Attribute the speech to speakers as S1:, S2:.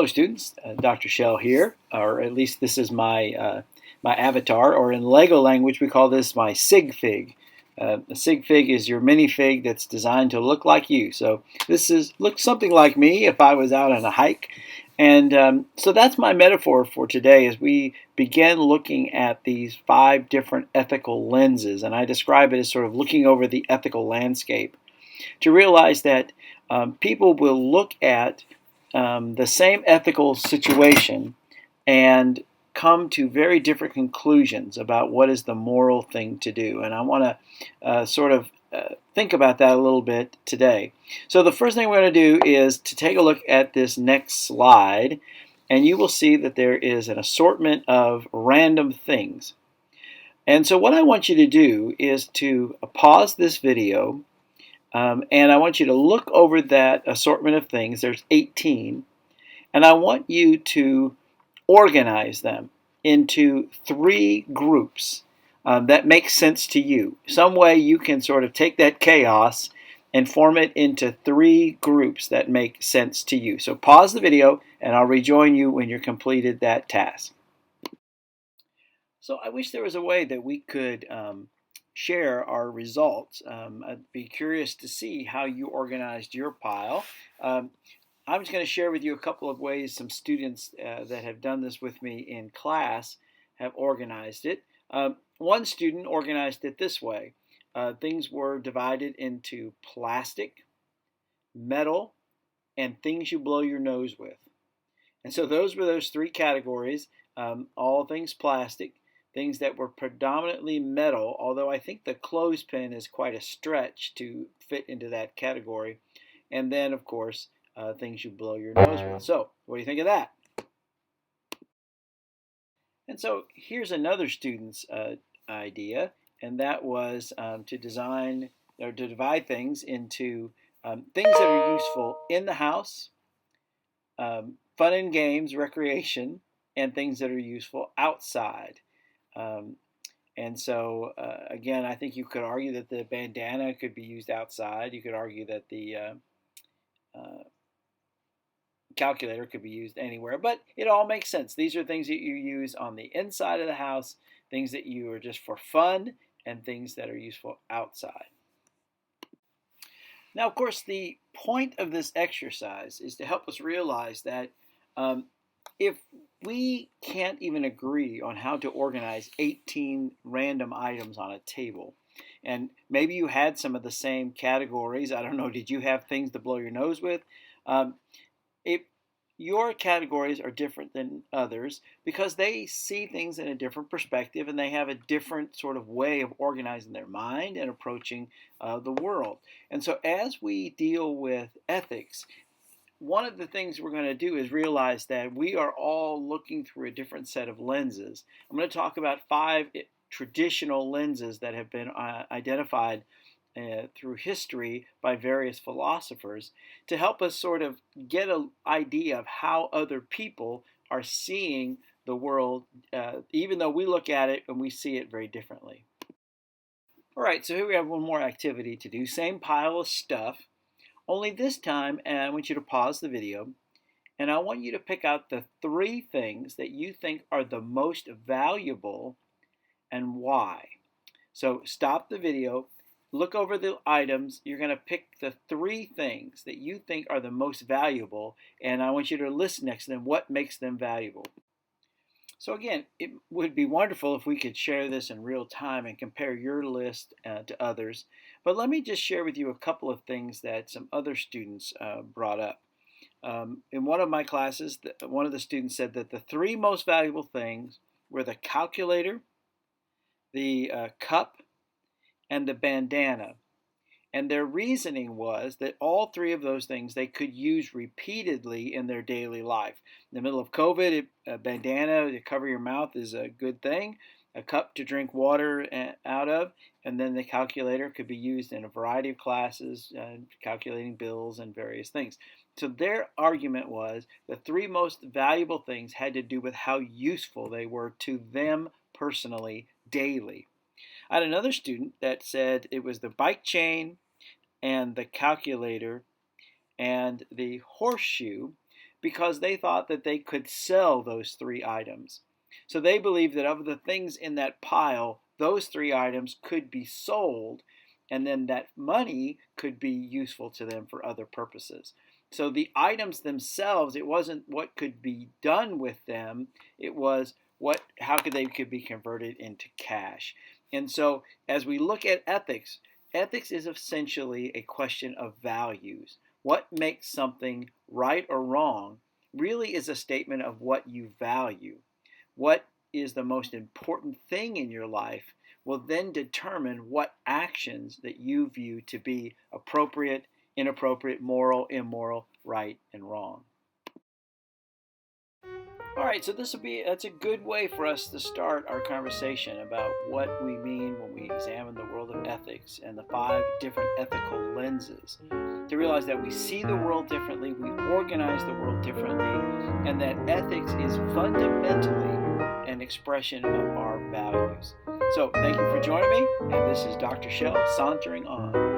S1: Hello, students. Dr. Shell here, or at least this is my avatar, or in Lego language we call this my sig fig. A sig fig is your minifig that's designed to look like you. So looks something like me if I was out on a hike. And so that's my metaphor for today as we begin looking at these 5 different ethical lenses. And I describe it as sort of looking over the ethical landscape to realize that people will look at the same ethical situation and come to very different conclusions about what is the moral thing to do. And I want to think about that a little bit today. So the first thing we're going to do is to take a look at this next slide, and you will see that there is an assortment of random things. And so what I want you to do is to pause this video, and I want you to look over that assortment of things. There's 18. And I want you to organize them into 3 groups that make sense to you. Some way you can sort of take that chaos and form it into 3 groups that make sense to you. So pause the video and I'll rejoin you when you're completed that task. So I wish there was a way that we could share our results. I'd be curious to see how you organized your pile. I'm just going to share with you a couple of ways some students that have done this with me in class have organized it. One student organized it this way. Things were divided into plastic, metal, and things you blow your nose with. And so those were those 3 categories, all things plastic, things that were predominantly metal, although I think the clothespin is quite a stretch to fit into that category. And then, of course, things you blow your nose with. So, what do you think of that? And so, here's another student's idea, and that was to design or to divide things into things that are useful in the house, fun and games, recreation, and things that are useful outside. And so, again, I think you could argue that the bandana could be used outside. You could argue that the calculator could be used anywhere, but it all makes sense. These are things that you use on the inside of the house, things that you are just for fun, and things that are useful outside. Now, of course, the point of this exercise is to help us realize that if we can't even agree on how to organize 18 random items on a table, and maybe you had some of the same categories. I don't know, did you have things to blow your nose with? If your categories are different than others because they see things in a different perspective and they have a different sort of way of organizing their mind and approaching the world. And so as we deal with ethics, one of the things we're going to do is realize that we are all looking through a different set of lenses. I'm going to talk about 5 traditional lenses that have been identified through history by various philosophers to help us sort of get an idea of how other people are seeing the world, even though we look at it and we see it very differently. All right, so here we have one more activity to do. Same pile of stuff, only this time I want you to pause the video and I want you to pick out the 3 things that you think are the most valuable and why. So stop the video. Look over the items. You're going to pick the 3 things that you think are the most valuable, and I want you to list next to them what makes them valuable. So again, it would be wonderful if we could share this in real time and compare your list to others. But let me just share with you a couple of things that some other students brought up. In one of my classes, one of the students said that the 3 most valuable things were the calculator, the cup, and the bandana. And their reasoning was that all 3 of those things they could use repeatedly in their daily life. In the middle of COVID, a bandana to cover your mouth is a good thing, a cup to drink water out of, and then the calculator could be used in a variety of classes, calculating bills and various things. So their argument was the 3 most valuable things had to do with how useful they were to them personally daily. I had another student that said it was the bike chain and the calculator and the horseshoe because they thought that they could sell those 3 items. So they believed that of the things in that pile, those 3 items could be sold, and then that money could be useful to them for other purposes. So the items themselves, it wasn't what could be done with them, it was how they could be converted into cash. And so as we look at ethics, ethics is essentially a question of values. What makes something right or wrong really is a statement of what you value. What is the most important thing in your life will then determine what actions that you view to be appropriate, inappropriate, moral, immoral, right, and wrong. All right, so that's a good way for us to start our conversation about what we mean when we examine the world of ethics and the 5 different ethical lenses. To realize that we see the world differently, we organize the world differently, and that ethics is fundamentally an expression of our values. So thank you for joining me, and this is Dr. Shell sauntering on.